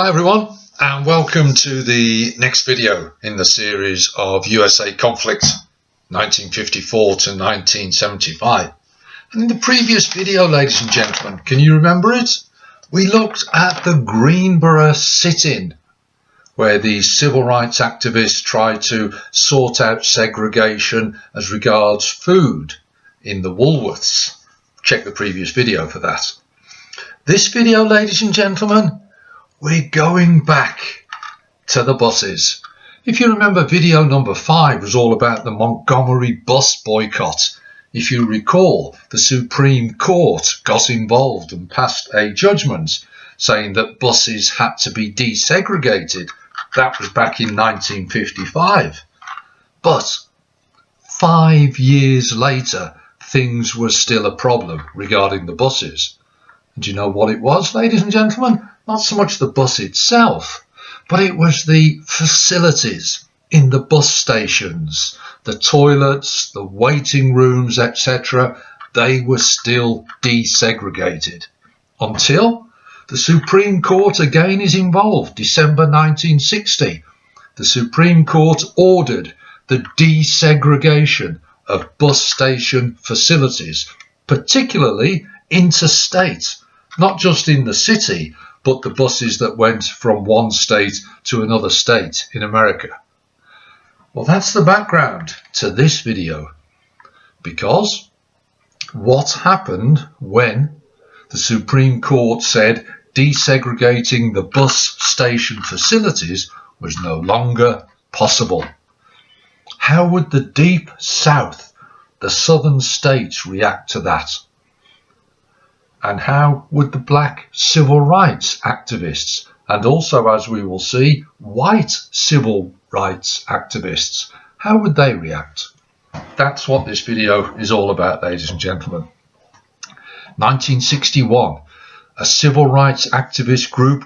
Hi everyone, and welcome to the next video in the series of USA conflict 1954 to 1975. And in the previous video, ladies and gentlemen, can you remember it? We looked at the Greenboro sit-in, where the civil rights activists tried to sort out segregation as regards food in the Woolworths. Check the previous video for that. This video, ladies and gentlemen, we're going back to the buses. If you remember, video number 5 was all about the Montgomery Bus Boycott. If you recall, the Supreme Court got involved and passed a judgment saying that buses had to be desegregated. That was back in 1955. But 5 years later, things were still a problem regarding the buses. And do you know what it was, ladies and gentlemen? Not so much the bus itself, but it was the facilities in the bus stations, the toilets, the waiting rooms, etc. They were still desegregated until the Supreme Court again is involved. December 1960, the Supreme Court ordered the desegregation of bus station facilities, particularly interstate, not just in the city, but the buses that went from one state to another state in America. Well, that's the background to this video, because what happened when the Supreme Court said desegregating the bus station facilities was no longer possible? How would the Deep South, the southern states, react to that? And how would the black civil rights activists, and also, as we will see, white civil rights activists, how would they react? That's what this video is all about, ladies and gentlemen. 1961, a civil rights activist group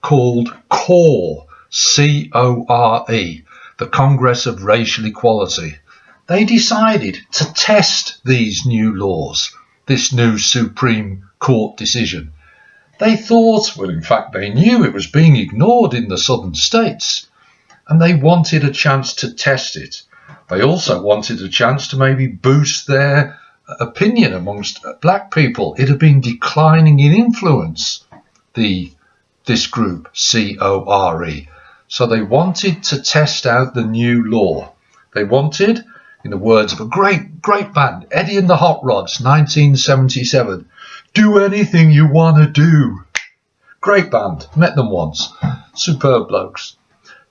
called CORE, C-O-R-E, the Congress of Racial Equality, they decided to test these new laws, this new Supreme Court decision. They thought, well, in fact, they knew it was being ignored in the southern states, and they wanted a chance to test it. They also wanted a chance to maybe boost their opinion amongst black people. It had been declining in influence, this group, C-O-R-E. So they wanted to test out the new law. They wanted, in the words of a great band, Eddie and the Hot Rods, 1977, do anything you want to do. Great band, met them once, superb blokes.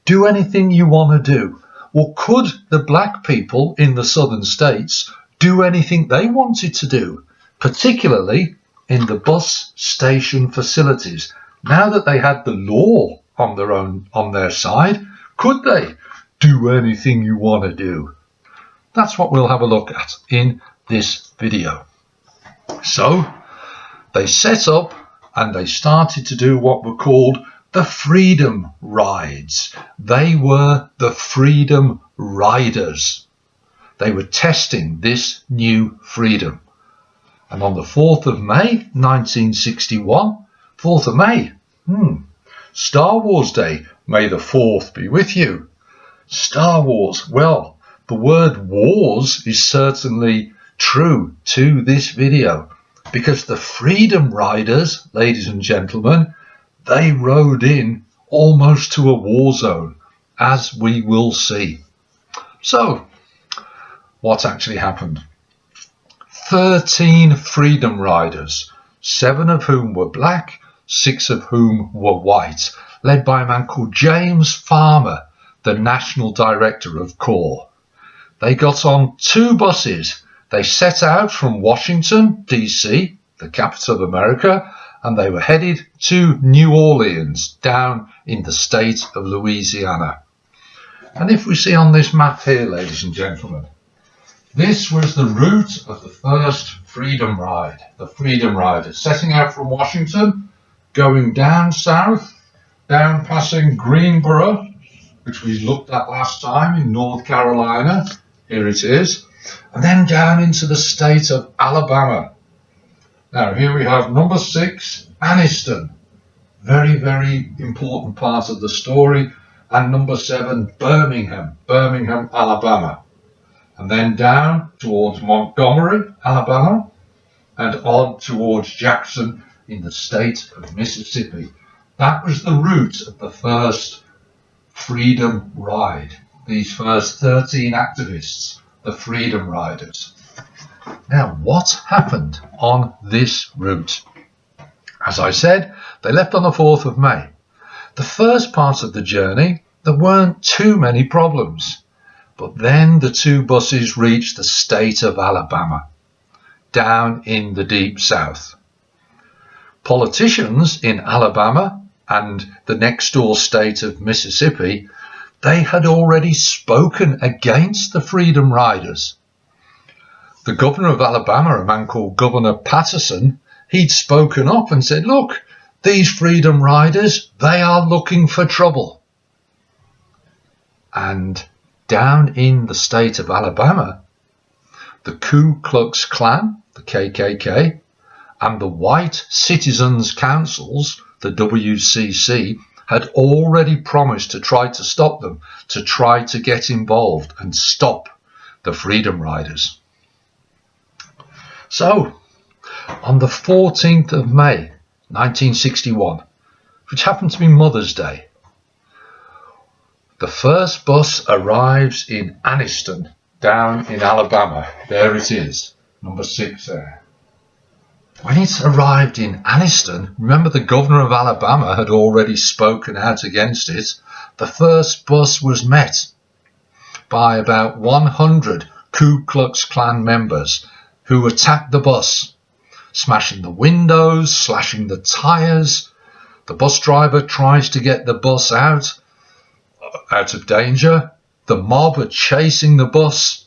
Do anything you want to do. Well, could the black people in the southern states do anything they wanted to do, particularly in the bus station facilities? Now that they had the law on their side, could they do anything you want to do? That's what we'll have a look at in this video. So they set up and they started to do what were called the Freedom Rides. They were the Freedom Riders. They were testing this new freedom. And on the 4th of May 1961, 4th of May, Star Wars Day, May the 4th be with you. Star Wars, well, the word wars is certainly true to this video, because the Freedom Riders, ladies and gentlemen, they rode in almost to a war zone, as we will see. So, what actually happened? 13 Freedom Riders, 7 of whom were black, 6 of whom were white, led by a man called James Farmer, the national director of CORE. They got on 2 buses. They set out from Washington, D.C., the capital of America, and they were headed to New Orleans, down in the state of Louisiana. And if we see on this map here, ladies and gentlemen, this was the route of the first Freedom Ride, the Freedom Riders, setting out from Washington, going down south, down passing Greenboro, which we looked at last time in North Carolina. Here it is. And then down into the state of Alabama. Now here we have number 6, Anniston. very, very important part of the story. And number 7, Birmingham, Alabama. And then down towards Montgomery, Alabama, and on towards Jackson in the state of Mississippi. That was the route of the first Freedom Ride. These first 13 activists, the Freedom Riders. Now, what happened on this route? As I said, they left on the 4th of May. The first part of the journey, there weren't too many problems. But then the 2 buses reached the state of Alabama, down in the deep south. Politicians in Alabama and the next door state of Mississippi, they had already spoken against the Freedom Riders. The governor of Alabama, a man called Governor Patterson, he'd spoken up and said, look, these Freedom Riders, they are looking for trouble. And down in the state of Alabama, the Ku Klux Klan, the KKK, and the White Citizens Councils, the WCC, had already promised to try to stop them, to try to get involved and stop the Freedom Riders. So, on the 14th of May, 1961, which happened to be Mother's Day, the first bus arrives in Anniston, down in Alabama. There it is, number 6 there. When it arrived in Anniston, remember the governor of Alabama had already spoken out against it. The first bus was met by about 100 Ku Klux Klan members who attacked the bus, smashing the windows, slashing the tires. The bus driver tries to get the bus out of danger. The mob are chasing the bus.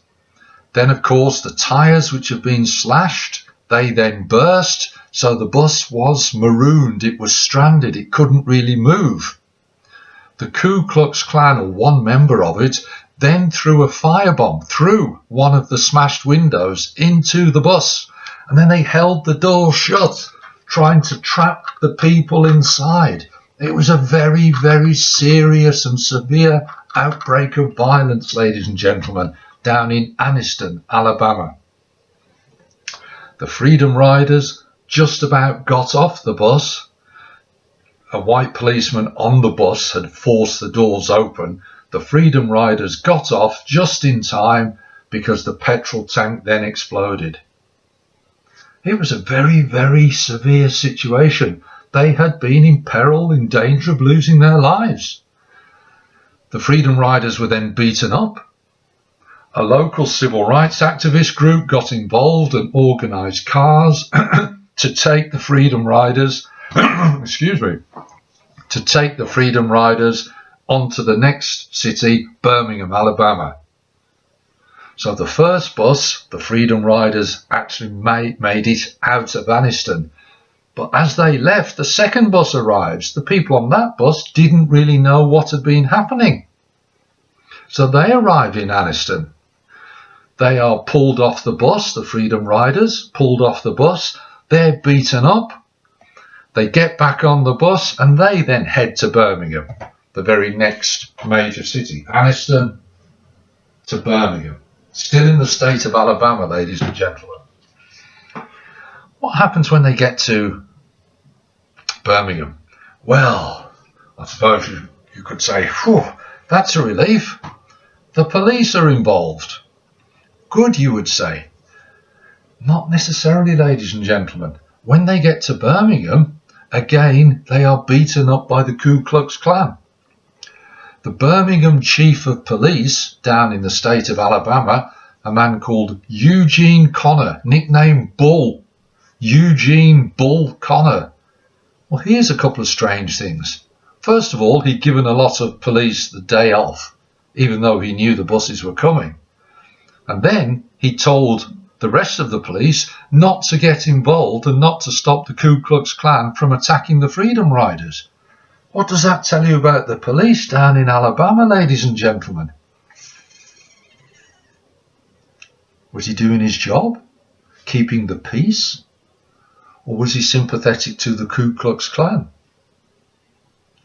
Then, of course, the tires which have been slashed, they then burst. So the bus was marooned. It was stranded. It couldn't really move. The Ku Klux Klan, or one member of it, then threw a firebomb through one of the smashed windows into the bus. And then they held the door shut, trying to trap the people inside. It was a very, very serious and severe outbreak of violence, ladies and gentlemen, down in Anniston, Alabama. The Freedom Riders just about got off the bus. A white policeman on the bus had forced the doors open. The Freedom Riders got off just in time because the petrol tank then exploded. It was a very, very severe situation. They had been in peril, in danger of losing their lives. The Freedom Riders were then beaten up. A local civil rights activist group got involved and organised cars to take the Freedom Riders, to take the Freedom Riders onto the next city, Birmingham, Alabama. So the first bus, the Freedom Riders, actually made it out of Anniston. But as they left, the second bus arrives. The people on that bus didn't really know what had been happening. So they arrive in Anniston. They are pulled off the bus, the Freedom Riders, pulled off the bus. They're beaten up. They get back on the bus and they then head to Birmingham, the very next major city. Anniston to Birmingham. Still in the state of Alabama, ladies and gentlemen. What happens when they get to Birmingham? Well, I suppose you could say, whew, that's a relief. The police are involved. Good, you would say. Not necessarily, ladies and gentlemen. When they get to Birmingham, again, they are beaten up by the Ku Klux Klan. The Birmingham chief of police down in the state of Alabama, a man called Eugene Connor, nicknamed Bull. Eugene Bull Connor. Well, here's a couple of strange things. First of all, he'd given a lot of police the day off, even though he knew the buses were coming. And then he told the rest of the police not to get involved and not to stop the Ku Klux Klan from attacking the Freedom Riders. What does that tell you about the police down in Alabama, ladies and gentlemen? Was he doing his job? Keeping the peace? Or was he sympathetic to the Ku Klux Klan?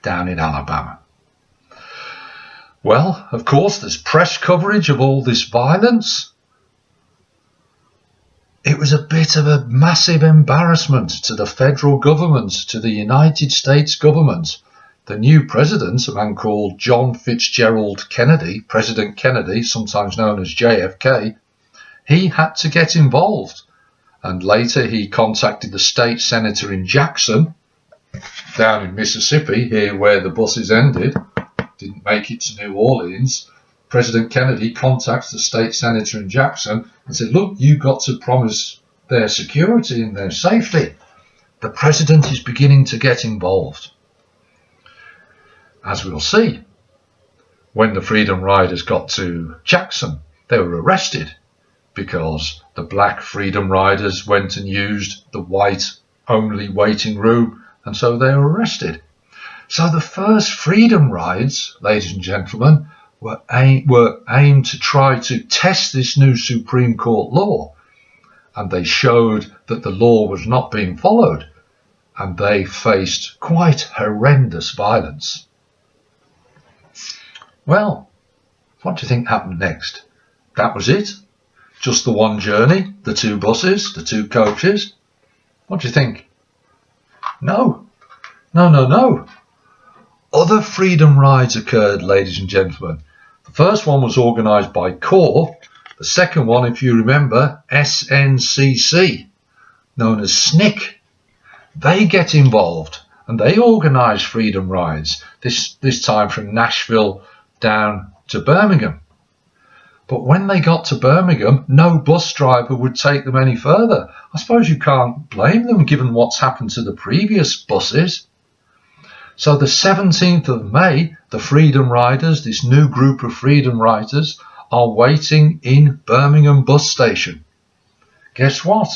down in Alabama. Well, of course, there's press coverage of all this violence. It was a bit of a massive embarrassment to the federal government, to the United States government. The new president, a man called John Fitzgerald Kennedy, President Kennedy, sometimes known as JFK, he had to get involved. And later he contacted the state senator in Jackson, down in Mississippi, here where the buses ended, didn't make it to New Orleans. President Kennedy contacts the state senator in Jackson and said, look, you've got to promise their security and their safety. The president is beginning to get involved. As we'll see, when the Freedom Riders got to Jackson, they were arrested because the black Freedom Riders went and used the white-only waiting room, and so they were arrested. So the first Freedom Rides, ladies and gentlemen, were aimed to try to test this new Supreme Court law, and they showed that the law was not being followed, and they faced quite horrendous violence. Well, what do you think happened next? That was it? Just the one journey, the two buses, the two coaches? What do you think? No. Other freedom rides occurred, ladies and gentlemen. The first one was organised by CORE. The second one, if you remember, SNCC, known as SNCC. They get involved and they organise freedom rides, this time from Nashville down to Birmingham. But when they got to Birmingham, no bus driver would take them any further. I suppose you can't blame them given what's happened to the previous buses. So the 17th of May, the Freedom Riders, this new group of Freedom Riders, are waiting in Birmingham bus station. Guess what?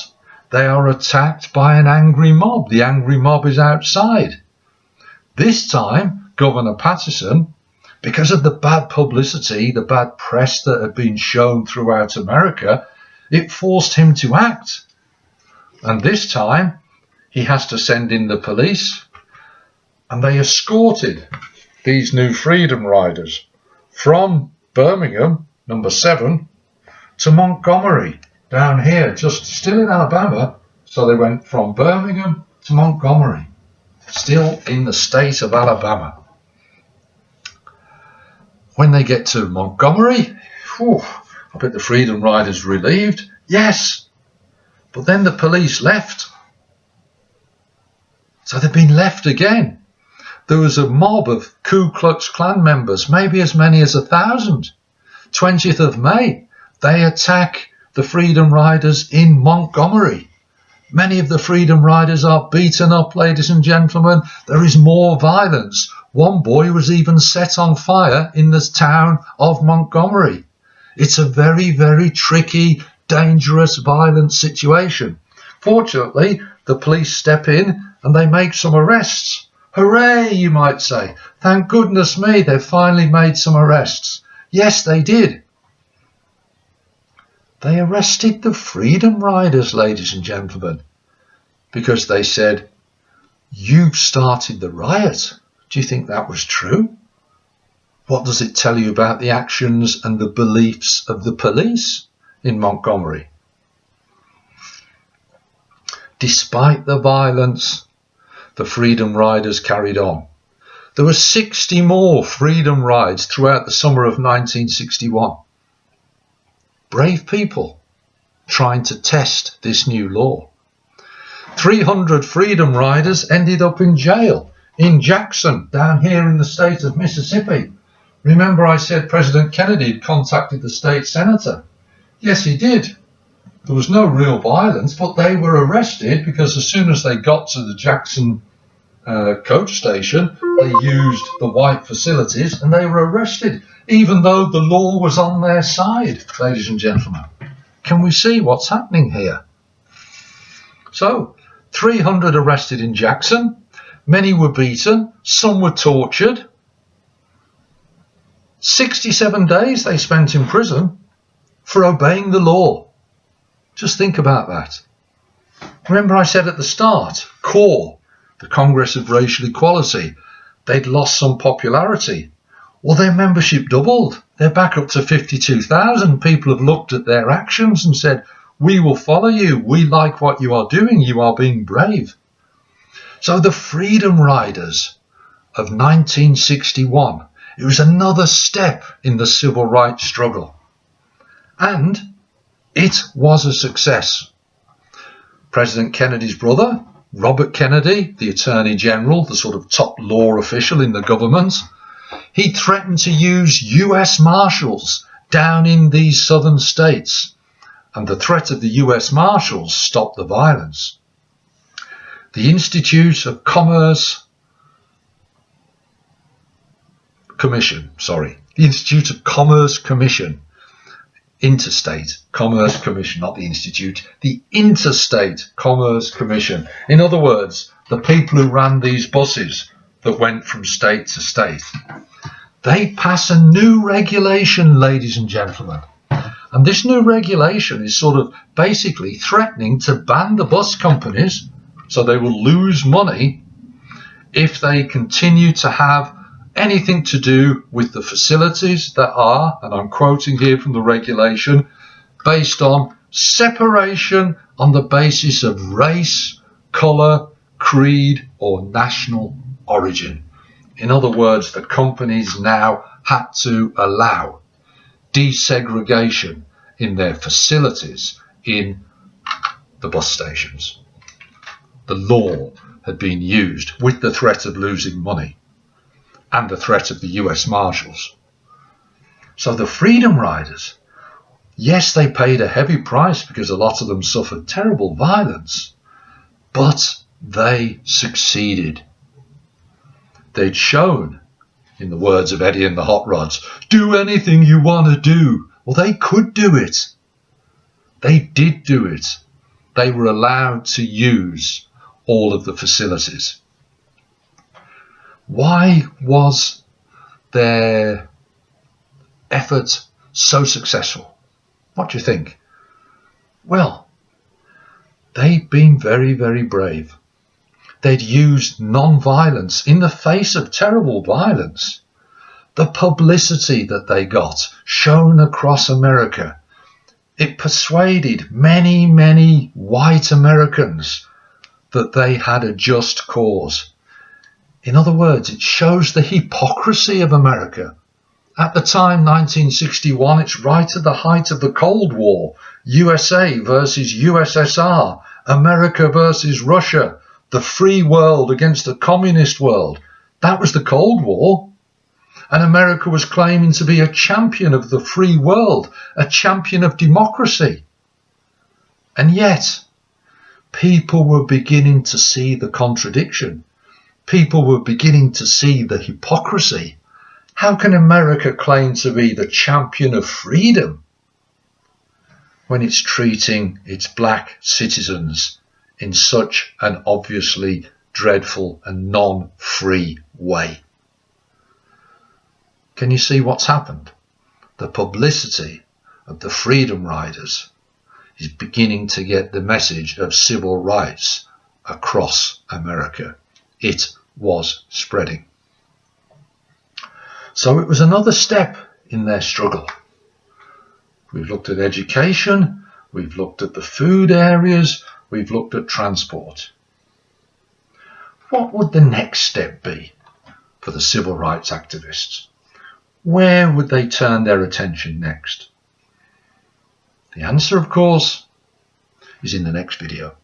They are attacked by an angry mob. The angry mob is outside. This time, Governor Patterson, because of the bad publicity, the bad press that had been shown throughout America, it forced him to act. And this time, he has to send in the police. And they escorted these new Freedom Riders from Birmingham, number 7, to Montgomery, down here, just still in Alabama. So they went from Birmingham to Montgomery, still in the state of Alabama. When they get to Montgomery, I bet the Freedom Riders relieved. Yes, but then the police left. So they've been left again. There was a mob of Ku Klux Klan members, maybe as many as 1,000. 20th of May, they attack the Freedom Riders in Montgomery. Many of the Freedom Riders are beaten up, ladies and gentlemen. There is more violence. One boy was even set on fire in the town of Montgomery. It's a very, very tricky, dangerous, violent situation. Fortunately, the police step in and they make some arrests. Hooray, you might say. Thank goodness me, they've finally made some arrests. Yes, they did. They arrested the Freedom Riders, ladies and gentlemen, because they said, you've started the riot. Do you think that was true? What does it tell you about the actions and the beliefs of the police in Montgomery? Despite the violence, the Freedom Riders carried on. There were 60 more Freedom Rides throughout the summer of 1961. Brave people trying to test this new law. 300 Freedom Riders ended up in jail in Jackson, down here in the state of Mississippi. Remember I said President Kennedy had contacted the state senator? Yes, he did. There was no real violence, but they were arrested because as soon as they got to the Jackson coach station, they used the white facilities and they were arrested, even though the law was on their side, ladies and gentlemen. Can we see what's happening here? So, 300 arrested in Jackson. Many were beaten. Some were tortured. 67 days they spent in prison for obeying the law. Just think about that. Remember I said at the start, CORE, the Congress of Racial Equality, they'd lost some popularity. Well, their membership doubled. They're back up to 52,000. People have looked at their actions and said, we will follow you. We like what you are doing. You are being brave. So the Freedom Riders of 1961, it was another step in the civil rights struggle. And it was a success. President Kennedy's brother, Robert Kennedy, the Attorney General, the sort of top law official in the government, he threatened to use US Marshals down in these southern states. And the threat of the US Marshals stopped the violence. The Institute of Commerce Commission, the Institute of Commerce Commission, Interstate Commerce Commission, not the Institute, the Interstate Commerce Commission. In other words, the people who ran these buses that went from state to state, they pass a new regulation, ladies and gentlemen. And this new regulation is sort of basically threatening to ban the bus companies, so they will lose money if they continue to have anything to do with the facilities that are, and I'm quoting here from the regulation, based on separation on the basis of race, colour, creed or national origin. In other words, the companies now had to allow desegregation in their facilities in the bus stations. The law had been used with the threat of losing money and the threat of the US Marshals. So the Freedom Riders, yes, they paid a heavy price because a lot of them suffered terrible violence, but they succeeded. They'd shown, in the words of Eddie and the Hot Rods, do anything you want to do. Well, they could do it. They did do it. They were allowed to use all of the facilities. Why was their effort so successful? What do you think? Well, they'd been very, very brave. They'd used non-violence in the face of terrible violence. The publicity that they got shown across America, it persuaded many, many white Americans that they had a just cause. In other words, it shows the hypocrisy of America. At the time, 1961, it's right at the height of the Cold War. USA versus USSR, America versus Russia, the free world against the communist world. That was the Cold War. And America was claiming to be a champion of the free world, a champion of democracy. And yet, people were beginning to see the contradiction. People were beginning to see the hypocrisy. How can America claim to be the champion of freedom when it's treating its black citizens in such an obviously dreadful and non-free way? Can you see what's happened? The publicity of the Freedom Riders is beginning to get the message of civil rights across America. It was spreading. So it was another step in their struggle. We've looked at education, we've looked at the food areas, we've looked at transport. What would the next step be for the civil rights activists? Where would they turn their attention next? The answer, of course, is in the next video.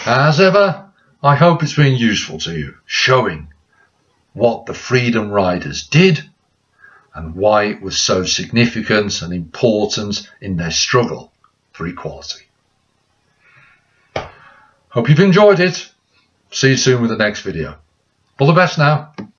As ever, I hope it's been useful to you, showing what the Freedom Riders did and why it was so significant and important in their struggle for equality. Hope you've enjoyed it. See you soon with the next video. All the best now.